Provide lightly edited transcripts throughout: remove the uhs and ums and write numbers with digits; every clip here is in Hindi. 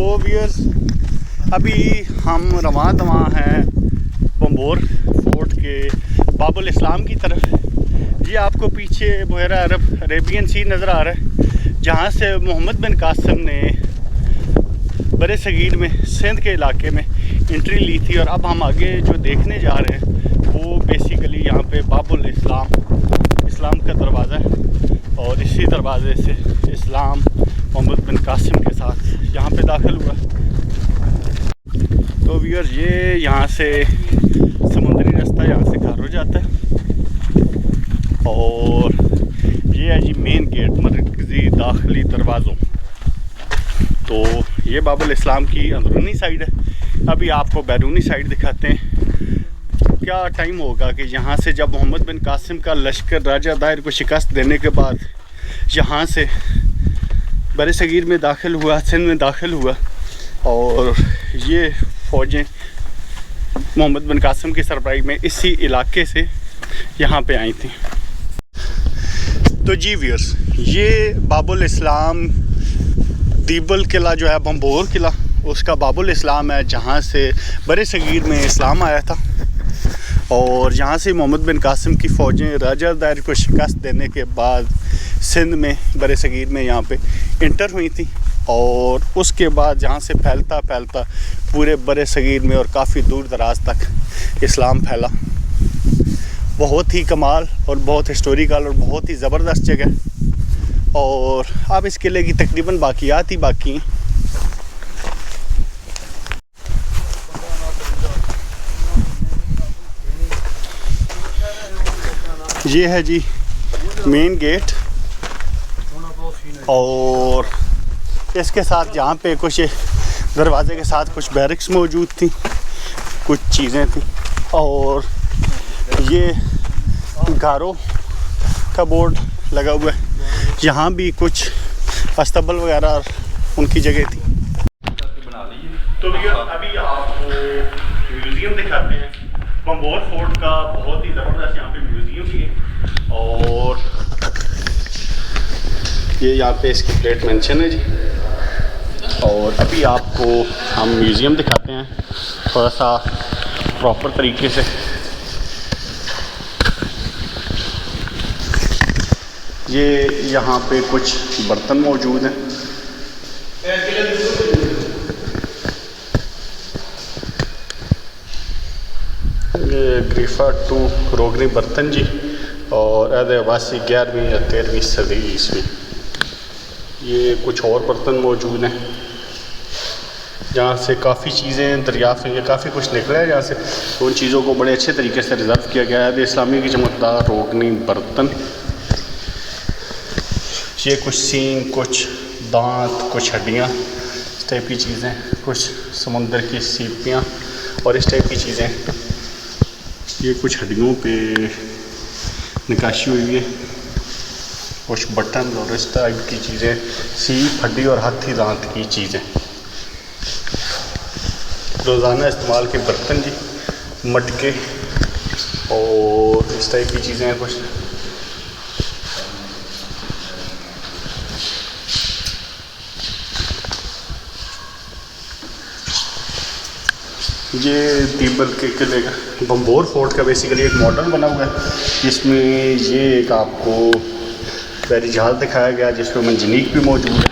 तो व्यूअर्स अभी हम रवां दवां हैं बम्बोर फोर्ट के बाबुल इस्लाम की तरफ। ये आपको पीछे बहरा अरेबियन सी नज़र आ रहा है, जहाँ से मोहम्मद बिन कासिम ने बरे सगीर में सिंध के इलाके में एंट्री ली थी। और अब हम आगे जो देखने जा रहे हैं वो बेसिकली यहाँ पे बाबुल इस्लाम का दरवाज़ा है। और इसी दरवाज़े से इस्लाम मोहम्मद बिन कासिम के साथ यहाँ पे दाखिल हुआ। तो व्यूअर्स ये यहाँ से समुद्री रास्ता यहाँ से खार हो जाता है। और ये है जी मेन गेट, मरकज़ी दाखिली दरवाज़ों। तो ये बाबुल इस्लाम की अंदरूनी साइड है। अभी आपको बैरूनी साइड दिखाते हैं। क्या टाइम होगा कि यहाँ से जब मोहम्मद बिन कासिम का लश्कर राजा दाहिर को शिकस्त देने के बाद यहाँ से बर सगीर में दाखिल हुआ, सिंध में दाखिल हुआ। और ये फ़ौजें मोहम्मद बिन कासिम की सरबराही में इसी इलाके से यहाँ पे आई थी। तो जी व्यूअर्स, ये बाबुल इस्लाम दीबल किला जो है, बम्बोर किला, उसका बाबुल इस्लाम है, जहाँ से बर सगीर में इस्लाम आया था। और यहाँ से मोहम्मद बिन कासिम की फ़ौजें राजा दाहिर को शिकस्त देने के बाद सिंध में बर सगीर में यहाँ पे इंटर हुई थी। और उसके बाद यहाँ से फैलता फैलता पूरे बर सगीर में और काफ़ी दूर दराज तक इस्लाम फैला। बहुत ही कमाल और बहुत हिस्टोरिकल और बहुत ही ज़बरदस्त जगह। और अब इस किले की तकरीबन बाकियात ही बाकी हैं। ये है जी मेन गेट। और इसके साथ यहाँ पे कुछ दरवाज़े के साथ कुछ बैरिक्स मौजूद थी, कुछ चीज़ें थी। और ये गारो का बोर्ड लगा हुआ है। यहाँ भी कुछ अस्तबल वगैरह उनकी जगह थी। तो भैया अभी आपको म्यूज़ियम दिखाते हैं। बम्बोर फोर्ट का बहुत ही ज़बरदस्त यहाँ पे म्यूज़ियम भी है। और ये यहाँ पे इसकी प्लेट मेंशन है जी। और अभी आपको हम म्यूज़ियम दिखाते हैं थोड़ा सा प्रॉपर तरीके से। ये यहाँ पे कुछ बर्तन मौजूद हैं। ये ग्रीफा टू रोगनी बर्तन जी। और अदवासी 11वीं या 13वीं सदी ईस्वी। ये कुछ और बर्तन मौजूद हैं जहाँ से काफ़ी चीज़ें दरियाफ़्त हुई हैं, काफ़ी कुछ निकला है जहाँ से। तो उन चीज़ों को बड़े अच्छे तरीके से रिज़र्व किया गया है। इस्लामी की चमकदार रोगनी बर्तन। ये कुछ सींग, कुछ दांत, कुछ हड्डियाँ, इस टाइप की चीज़ें, कुछ समुंदर की सीपियाँ और इस टाइप की चीज़ें। ये कुछ हड्डियों पे नक्काशी हुई है, कुछ बटन और इस टाइप की चीज़ें, सीप, हड्डी और हाथी दांत की चीज़ें। रोज़ाना इस्तेमाल के बर्तन जी, मटके और इस टाइप की चीज़ें हैं कुछ। ये दीबल के किले का, बम्बोर फोर्ट का बेसिकली एक मॉडल बना हुआ है, जिसमें ये एक आपको बैरी जहाज़ दिखाया गया जिसमें मंजनीक भी मौजूद है।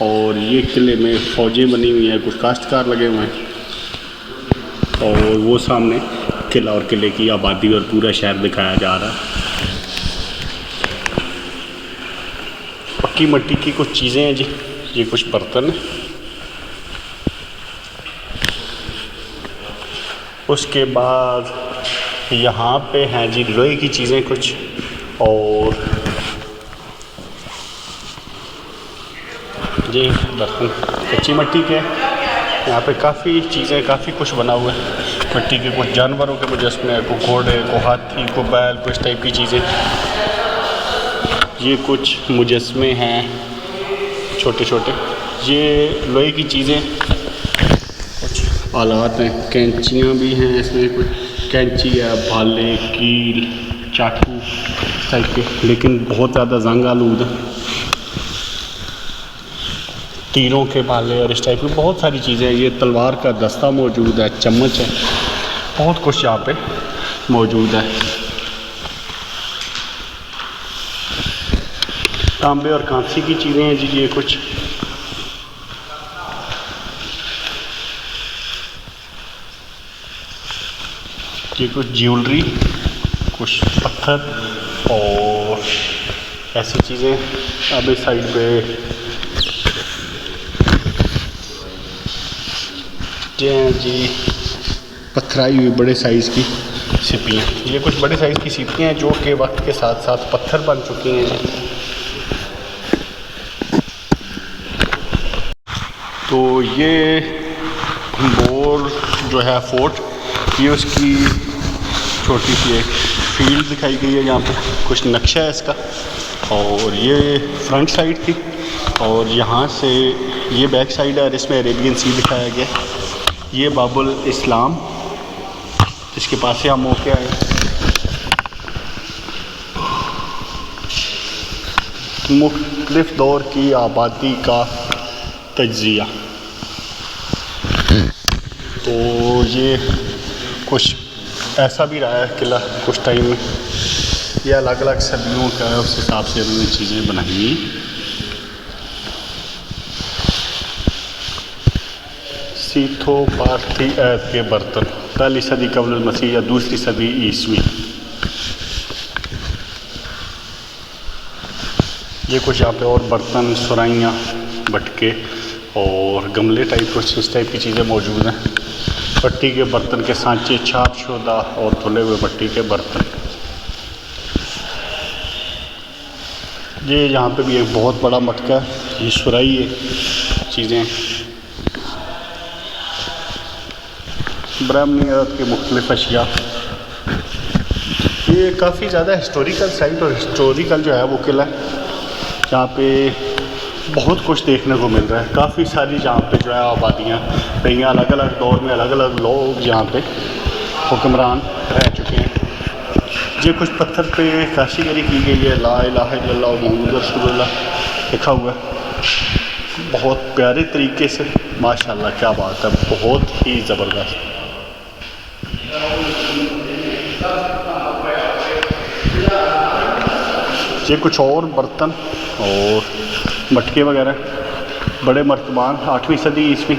और ये किले में फ़ौजें बनी हुई हैं, कुछ काश्तकार लगे हुए हैं। और वो सामने किला और किले की आबादी और पूरा शहर दिखाया जा रहा है। पक्की मिट्टी की कुछ चीज़ें हैं जी। ये कुछ बर्तन है। उसके बाद यहाँ पे हैं जी लोहे की चीज़ें कुछ। और ये बर्तन कच्ची मिट्टी के। यहाँ पे काफ़ी चीज़ें, काफ़ी कुछ बना हुआ है मिट्टी के। कुछ जानवरों के मुजस्मे, को घोड़े, को हाथी, को बैल, कुछ टाइप की चीज़ें। ये कुछ मुजस्मे हैं छोटे छोटे। ये लोहे की चीज़ें, कुछ आलात हैं, कैंचियाँ भी हैं इसमें। कुछ कैंची है, भाले, कील, चाकू टाइप के, लेकिन बहुत ज़्यादा जंग आलूद है। तीरों के भाले और इस टाइप की बहुत सारी चीज़ें। ये तलवार का दस्ता मौजूद है, चम्मच है, बहुत कुछ यहाँ पे मौजूद है। तांबे और कांसी की चीज़ें हैं जी ये कुछ। ये कुछ ज्वेलरी, कुछ पत्थर और ऐसी चीज़ें। अब इस साइड पे जी पत्थराई हुई बड़े साइज़ की सिपियाँ। ये कुछ बड़े साइज़ की सिपियाँ हैं जो कि वक्त के साथ साथ पत्थर बन चुकी हैं जी। तो ये भंबोर जो है फोर्ट, ये उसकी छोटी सी एक फील्ड दिखाई गई है। यहाँ पे कुछ नक्शा है इसका। और ये फ्रंट साइड थी और यहाँ से ये बैक साइड है और इसमें अरेबियन सी दिखाया गया। ये बाबुल इस्लाम, इसके पास से हम होके आए। मुख्तलिफ दौर की आबादी का तज्जिया। तो ये कुछ ऐसा भी रहा है किला कुछ टाइम में। ये अलग अलग सदियों का है, उस हिसाब से उन्होंने चीज़ें बनाई। सीथो पार्थी ऐद के बर्तन, पहली सदी कबल मसीह या दूसरी सदी ईस्वी। ये कुछ यहाँ पे और बर्तन, सुराइयाँ, बटके और गमले टाइप कुछ इस टाइप की चीज़ें मौजूद हैं। पट्टी के बर्तन के सांचे, छापशुदा और धुले हुए पट्टी के बर्तन। ये यहाँ पे भी एक बहुत बड़ा मटका है, ये सुराई है चीज़ें। ब्राह्मणियत के मुख्तलिफ अशिया। ये काफ़ी ज़्यादा हिस्टोरिकल साइट और हिस्टोरिकल जो है वो किला है। यहाँ पे बहुत कुछ देखने को मिल रहा है। काफ़ी सारी यहाँ पे जो है आबादियाँ रही हैं, अलग अलग दौर में अलग अलग लोग यहाँ पे हुक्मरान रह चुके हैं। ये कुछ पत्थर पे काशीगरी की गई है, ला इलाहा इल्लल्लाह मुहम्मद रसूलुल्लाह लिखा हुआ है बहुत प्यारे तरीके से। माशाल्लाह, क्या बात है, बहुत ही ज़बरदस्त। ये कुछ और बर्तन और मटके वगैरह, बड़े मर्तबान, 8वीं सदी ईस्वी।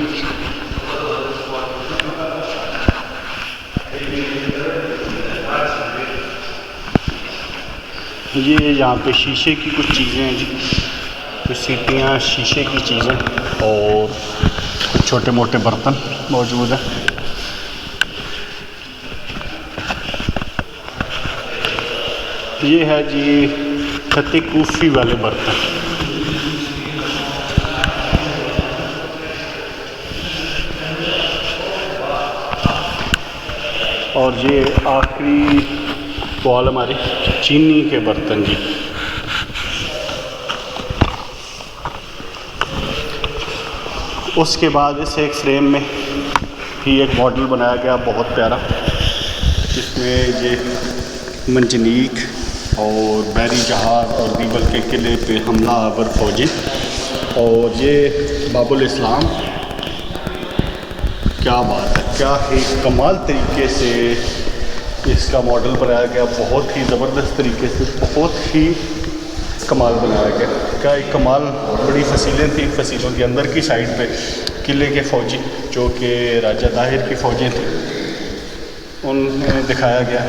ये यहाँ पे शीशे की कुछ चीज़ें हैं जी, कुछ सीटियाँ, शीशे की चीज़ें और कुछ छोटे मोटे बर्तन मौजूद हैं। ये है जी खत्ते कूफी वाले बर्तन। और ये आखिरी बॉल हमारे चीनी के बर्तन जी। उसके बाद इस एक फ्रेम में भी एक मॉडल बनाया गया बहुत प्यारा, जिसमें ये मंजनीक और बैरी जहाज़ और दीबल के किले पे हमला आवर फौजी। और ये बाबुल इस्लाम, क्या बात है, क्या ही कमाल तरीके से इसका मॉडल बनाया गया, बहुत ही ज़बरदस्त तरीके से, बहुत ही कमाल बनाया गया। क्या एक कमाल, बड़ी फसीलें थी, फसीलों के अंदर की साइड पे किले के फ़ौजी जो कि राजा दाहिर की फ़ौजें थी उन्हें दिखाया गया।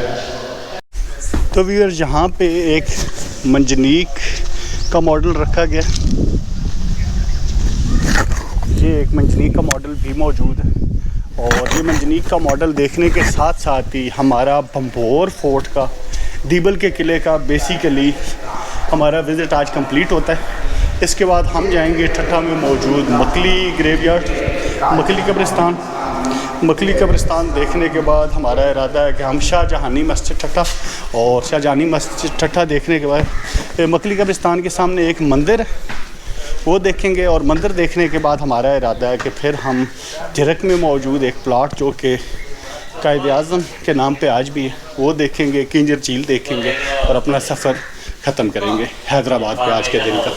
तो व्यूअर्स, यहाँ पे एक मंजनीक का मॉडल रखा गया। ये एक मंजनीक का मॉडल भी मौजूद है। और ये मंजनीक का मॉडल देखने के साथ साथ ही हमारा भंबोर फोर्ट का, दीबल के किले का बेसिकली हमारा विज़िट आज कंप्लीट होता है। इसके बाद हम जाएंगे ठट्ठा में मौजूद मकली ग्रेवयार्ड, मकली कब्रिस्तान। मकली कब्रिस्तान देखने के बाद हमारा इरादा है कि हम शाहजहानी मस्जिद ठट्ठा, और शाहजहानी मस्जिद ठट्ठा देखने के बाद मकली कब्रिस्तान के सामने एक मंदिर है वो देखेंगे। और मंदिर देखने के बाद हमारा इरादा है कि फिर हम झिरक में मौजूद एक प्लाट जो कि कायद-ए-आज़म के नाम पे आज भी है वो देखेंगे, किंजर झील देखेंगे और अपना सफ़र ख़त्म करेंगे हैदराबाद पे आज के दिन का।